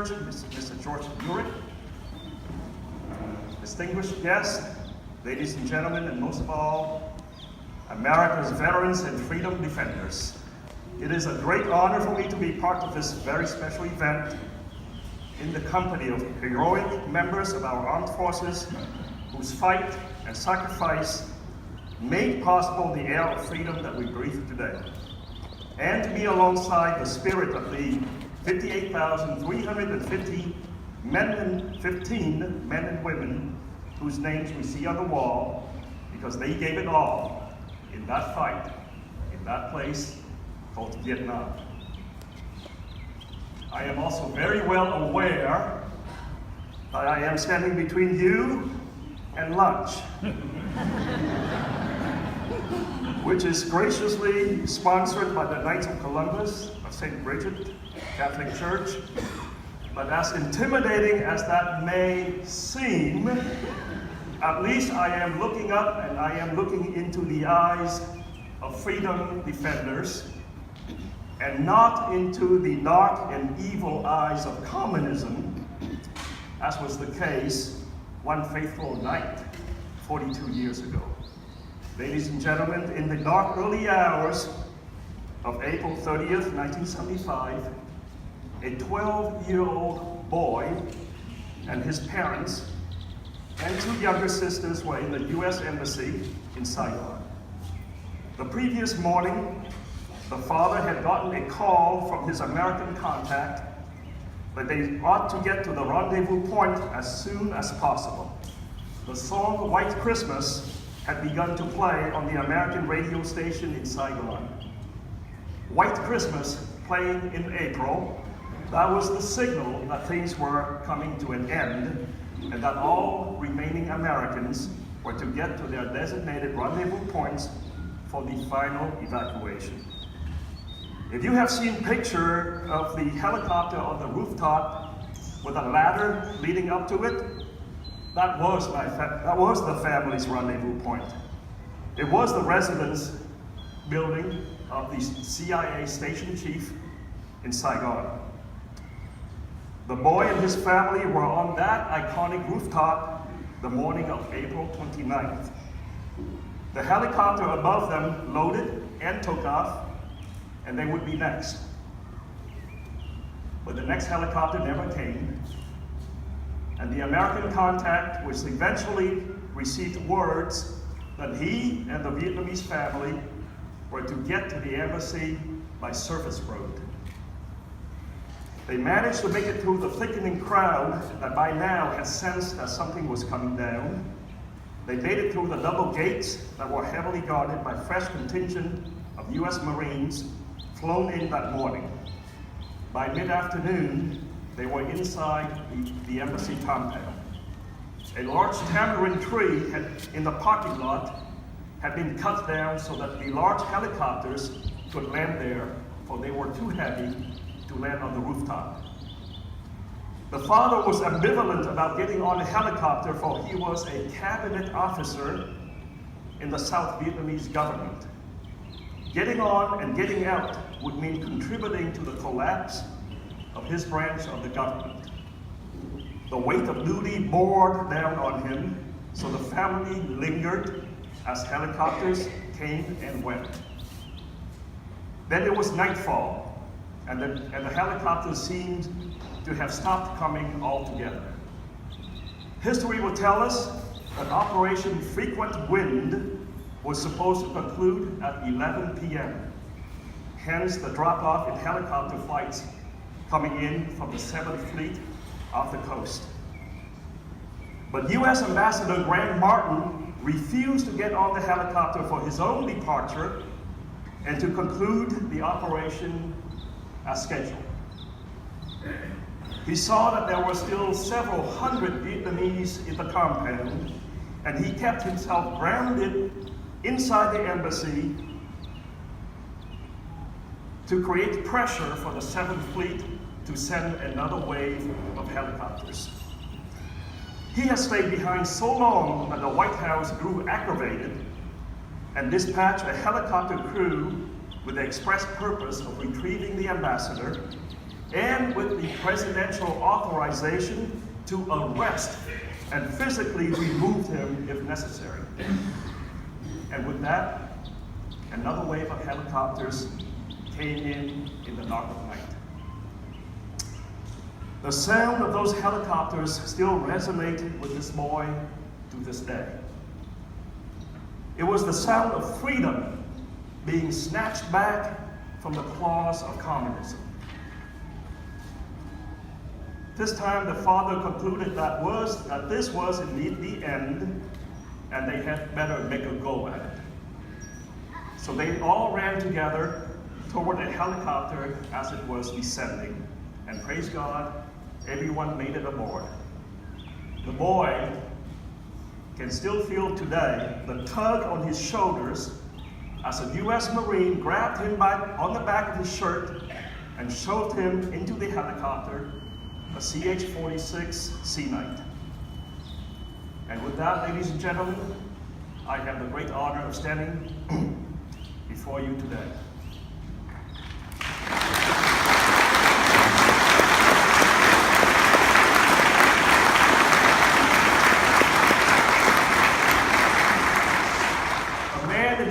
Church, Mr. George Urick, distinguished guests, ladies and gentlemen, and most of all, America's veterans and freedom defenders. It is a great honor for me to be part of this very special event in the company of heroic members of our armed forces whose fight and sacrifice made possible the air of freedom that we breathe today. And to be alongside the spirit of the 58,315 men and women whose names we see on the wall because they gave it all in that fight, in that place called Vietnam. I am also very well aware that I am standing between you and lunch, which is graciously sponsored by the Knights of Columbus of St. Bridget Catholic Church. But as intimidating as that may seem, at least I am looking up and I am looking into the eyes of freedom defenders and not into the dark and evil eyes of communism, as was the case one faithful night 42 years ago. Ladies and gentlemen, in the dark early hours of April 30th, 1975, a 12-year-old boy and his parents and two younger sisters were in the U.S. Embassy in Saigon. The previous morning, the father had gotten a call from his American contact that they ought to get to the rendezvous point as soon as possible. The song White Christmas had begun to play on the American radio station in Saigon. White Christmas playing in April, that was the signal that things were coming to an end and that all remaining Americans were to get to their designated rendezvous points for the final evacuation. If you have seen a picture of the helicopter on the rooftop with a ladder leading up to it, that was the family's rendezvous point. It was the residence building of the CIA station chief in Saigon. The boy and his family were on that iconic rooftop the morning of April 29th. The helicopter above them loaded and took off, and they would be next. But the next helicopter never came, and the American contact was eventually received words that he and the Vietnamese family were to get to the embassy by surface road. They managed to make it through the thickening crowd that by now had sensed that something was coming down. They made it through the double gates that were heavily guarded by fresh contingent of U.S. Marines flown in that morning. By mid-afternoon, they were inside the embassy compound. A large tamarind tree in the parking lot had been cut down so that the large helicopters could land there, for they were too heavy to land on the rooftop. The father was ambivalent about getting on a helicopter, for he was a cabinet officer in the South Vietnamese government. Getting on and getting out would mean contributing to the collapse of his branch of the government. The weight of duty bore down on him, so the family lingered as helicopters came and went. Then it was nightfall, and the helicopters seemed to have stopped coming altogether. History will tell us that Operation Frequent Wind was supposed to conclude at 11 p.m. Hence the drop-off in helicopter flights coming in from the 7th Fleet off the coast. But U.S. Ambassador Grant Martin refused to get on the helicopter for his own departure and to conclude the operation as scheduled. He saw that there were still several hundred Vietnamese in the compound, and he kept himself grounded inside the embassy to create pressure for the 7th Fleet to send another wave of helicopters. He has stayed behind so long that the White House grew aggravated and dispatched a helicopter crew with the express purpose of retrieving the ambassador and with the presidential authorization to arrest and physically remove him if necessary. And with that, another wave of helicopters came in the dark of night. The sound of those helicopters still resonated with this boy to this day. It was the sound of freedom being snatched back from the claws of communism. This time the father concluded that this was indeed the end, and they had better make a go at it. So they all ran together toward a helicopter as it was descending, and praise God, everyone made it aboard. The boy can still feel today the tug on his shoulders as a U.S. Marine grabbed him on the back of his shirt and shoved him into the helicopter, a CH-46 Sea Knight. And with that, ladies and gentlemen, I have the great honor of standing before you today.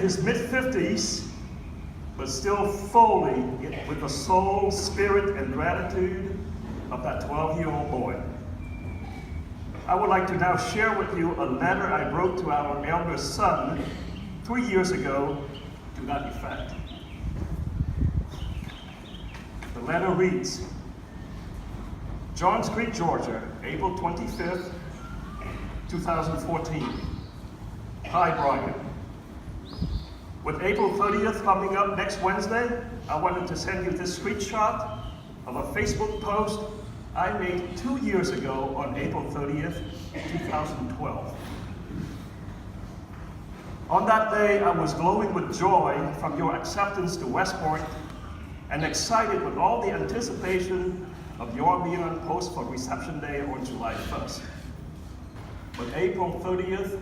His mid-50s, but still fully with the soul, spirit, and gratitude of that 12-year-old boy. I would like to now share with you a letter I wrote to our eldest son 3 years ago to that effect. The letter reads, Johns Creek, Georgia, April 25th, 2014. Hi, Brian. With April 30th coming up next Wednesday, I wanted to send you this screenshot of a Facebook post I made 2 years ago on April 30th, 2012. On that day, I was glowing with joy from your acceptance to West Point and excited with all the anticipation of your being on post for reception day on July 1st. But April 30th,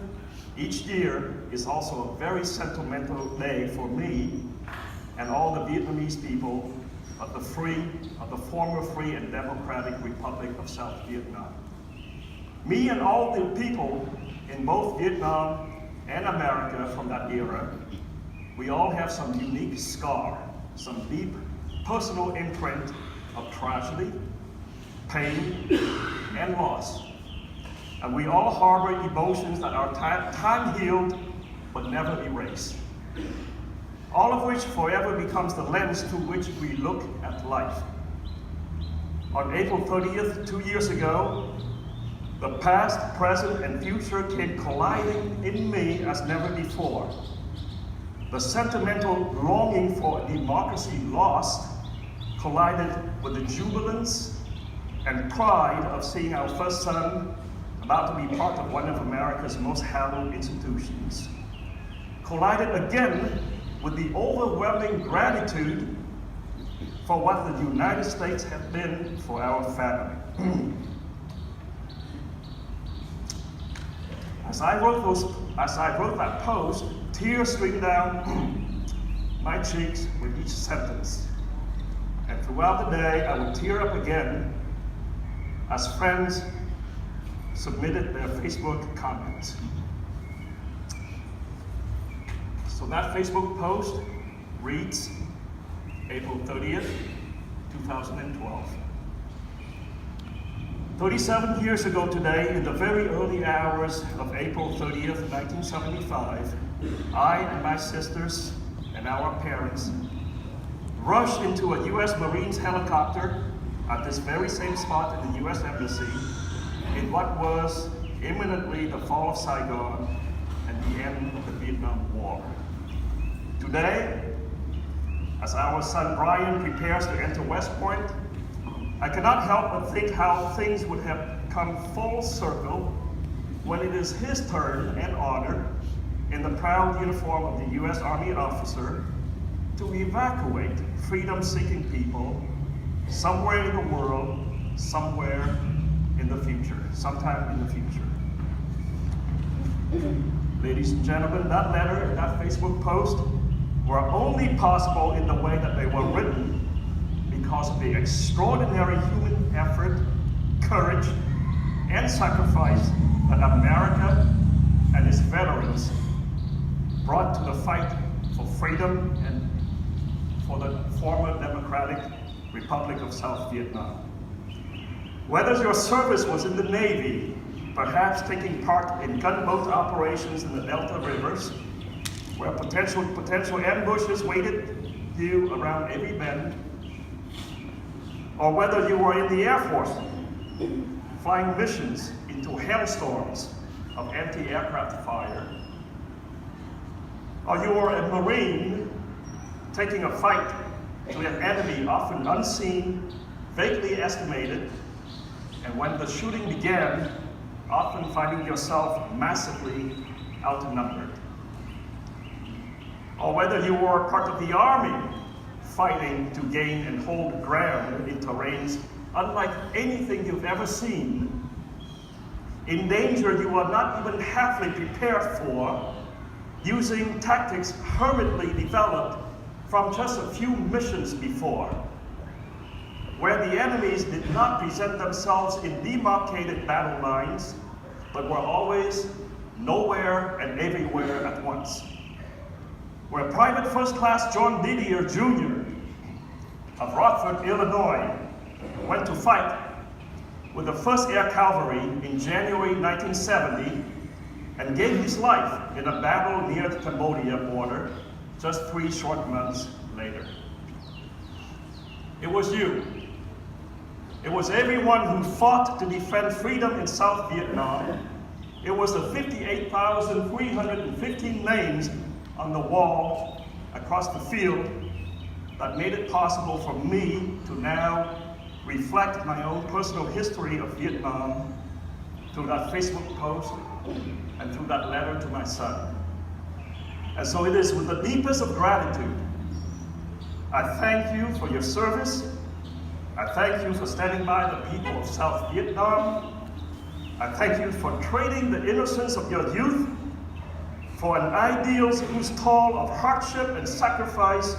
each year is also a very sentimental day for me and all the Vietnamese people of the former free and democratic Republic of South Vietnam. Me and all the people in both Vietnam and America from that era, we all have some unique scar, some deep personal imprint of tragedy, pain, and loss. And we all harbor emotions that are time healed but never erased. All of which forever becomes the lens through which we look at life. On April 30th, 2 years ago, the past, present, and future came colliding in me as never before. The sentimental longing for a democracy lost collided with the jubilance and pride of seeing our first son about to be part of one of America's most hallowed institutions. Collided again with the overwhelming gratitude for what the United States have been for our family. As I wrote that post, tears streamed down my cheeks with each sentence. And throughout the day, I would tear up again as friends submitted their Facebook comments. So that Facebook post reads, April 30th, 2012. 37 years ago today, in the very early hours of April 30th, 1975, I and my sisters and our parents rushed into a U.S. Marines helicopter at this very same spot in the U.S. Embassy in what was imminently the fall of Saigon and the end of the Vietnam War. Today, as our son Brian prepares to enter West Point, I cannot help but think how things would have come full circle when it is his turn and honor, in the proud uniform of the U.S. Army officer, to evacuate freedom-seeking people somewhere in the world, somewhere in the future, sometime in the future. Ladies and gentlemen, that letter and that Facebook post were only possible in the way that they were written because of the extraordinary human effort, courage, and sacrifice that America and its veterans brought to the fight for freedom and for the former Democratic Republic of South Vietnam. Whether your service was in the Navy, perhaps taking part in gunboat operations in the Delta rivers, where potential ambushes waited you around every bend, or whether you were in the Air Force, flying missions into hailstorms of anti-aircraft fire, or you were a Marine taking a fight to an enemy often unseen, vaguely estimated, and when the shooting began, often finding yourself massively outnumbered. Or whether you were part of the Army, fighting to gain and hold ground in terrains unlike anything you've ever seen, in danger you are not even halfly prepared for, using tactics hermitely developed from just a few missions before, where the enemies did not present themselves in demarcated battle lines, but were always nowhere and everywhere at once. Where Private First Class John Didier Jr. of Rockford, Illinois, went to fight with the 1st Air Cavalry in January 1970 and gave his life in a battle near the Cambodia border just 3 short months later. It was you. It was everyone who fought to defend freedom in South Vietnam. It was the 58,315 names on the wall across the field that made it possible for me to now reflect my own personal history of Vietnam through that Facebook post and through that letter to my son. And so it is with the deepest of gratitude, I thank you for your service. I thank you for standing by the people of South Vietnam. I thank you for trading the innocence of your youth for an ideals whose toll of hardship and sacrifice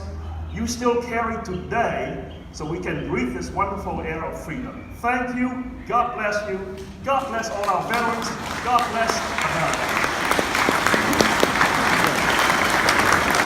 you still carry today, so we can breathe this wonderful air of freedom. Thank you. God bless you. God bless all our veterans. God bless America.